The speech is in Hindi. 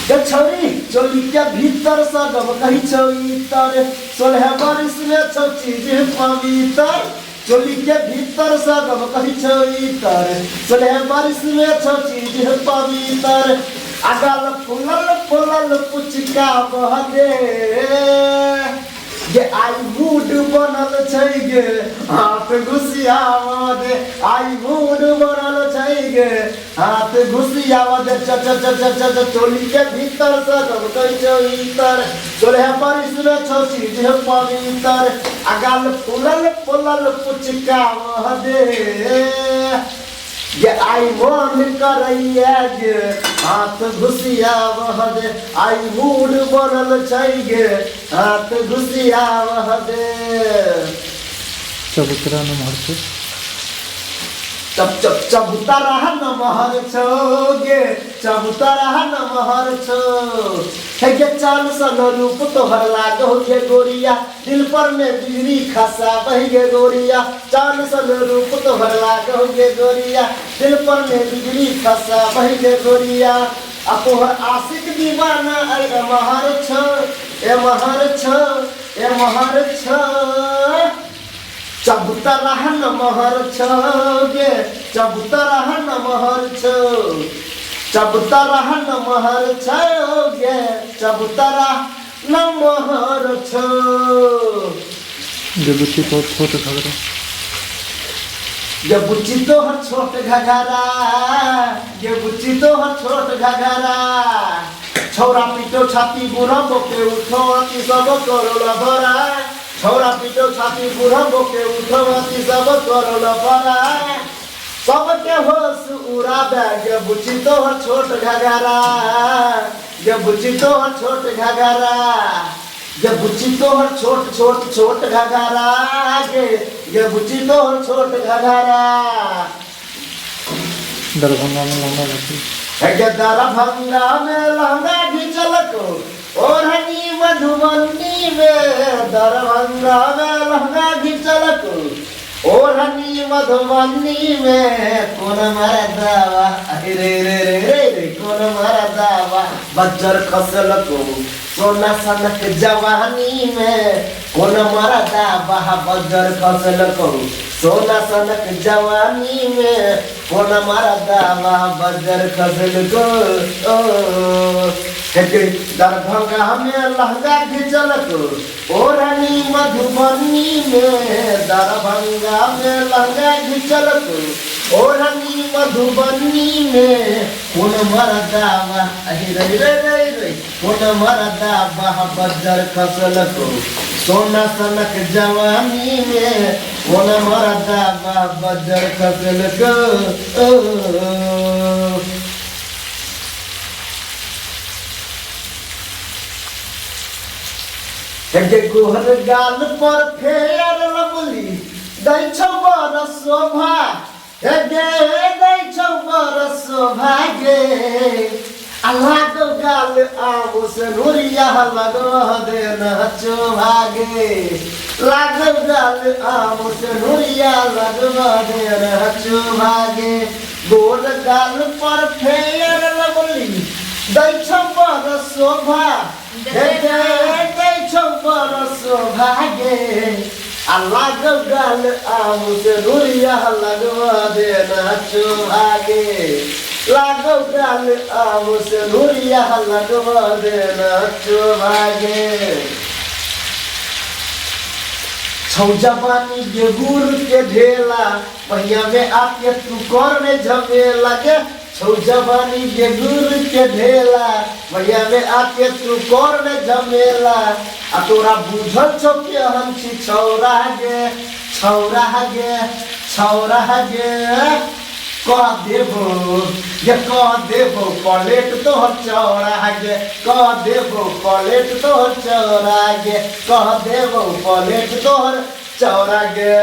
गे छौरी चोली के भीतर सगम कही छौ इतर 16 बरिस में छौ चीज पवित्र चोली के भीतर सगम कही छौ इतर 16 बरिस में छौ चीज पवित्र अगल फुलल फुलल पुचका बहदे गे आई मूड बनल छै गे हाथ घुसियावा दे आई मूड बनल छै गे हाथ घुसियावा दे च च च च च चोली के भीतर सगम कही छौ इतर 16 बरिस में छौ चीज पवित्र अगल फुलल फुलल पुचका बहदे ये आई मन करैया गे हाथ घुसियावह दे आई मूड बनल छै गे हाथ घुसियावह दे चबूतरा नमहर छौ चप चप चबूतरा नमहर छौ गे चबूतरा नमहर छौ हे गे चाल सन रूप तोहर लागो गे गोरिया दिल पर में बिजली खसा बह गे गोरिया चाल सन रूप तोहर लागो गे गोरिया दिल पर में बिजली खसा बह गे गोरिया आ तोहर आशिक दीवाना ए महर छ ए महर छ ए महर छ चबूतरा नमहर छ गे चबूतरा नमहर छ चबूतरा नमहर छ गे चबूतरा नमहर छ गे बुच्ची तो छोट घगरा गे बुच्ची तोहर छोट घगरा गे बुच्ची तोहर छोट घगरा छौरा पीटो छाती बुढ़ा बोके उठो अति सब करोला भरा छौरा पीटो छाती बुढ़ा बोके उठो अति सब करोला भरा सबके होश उड़ा दे गे बुच्ची तोहर छोट घगरा गे बुच्ची तोहर छोट घगरा गे बुच्ची तोहर छोट छोट छोट घगरा गे बुच्ची तोहर छोट घगरा दरभंगा में लहंगा घाटी गे दरभंगा में लहंगा घिचल को ओढ़नी मधुबनी में दरभंगा में लहंगा घिचल को ओढ़नी मधुबनी में कौन मरदावा रे रे रे रे रे कौन मरदावा बज्जर खसल को सोना सनक जवानी में कौन मरदावा बज्जर खसल को सोना सनक जवानी में कौन मरदावा बज्जर खसल को दरभंगा में लहंगा घिचल को ओढ़नी मधुबनी में दरभंगा में लहंगा घिचल को ओढ़नी मधुबनी में कौन मरदावा रे रे रे रे कौन मरदावा बज्जर खसल को सोना सनक जवानी में कौन मरदावा बज्जर खसल को गे गोहर गाल पर फेर लबली दै छौ बर शोभा हे गे दै छौ बर शोभा गे अल्लाह गाल आमो से नूरिया लगो दे नचो भागे लागो गाल आमो से नूरिया लगो दे नचो भागे गोर गाल पर फेर लबली दै छौ बर शोभा हे गे दै छौ बर शोभा गे अल्लाह गाल आमो से नूरिया लगो दे नचो भागे लागो गाल आमो से नूरिया लगो दे नचो भागे छौ जवानी के गुर के ढेला पहिया में आके तू करने झमेला गे छौ जवानी के गुर के ढेला पहिया में आके तू करने झमेला आ तोरा बुझल छौ के हम छी छौरा गे छौरा गे छौरा गे कह देबो प्लेट तोहर चौड़ा गे कह देबो प्लेट तोहर चौड़ा गे कह देबो प्लेट तोहर चौड़ा गे।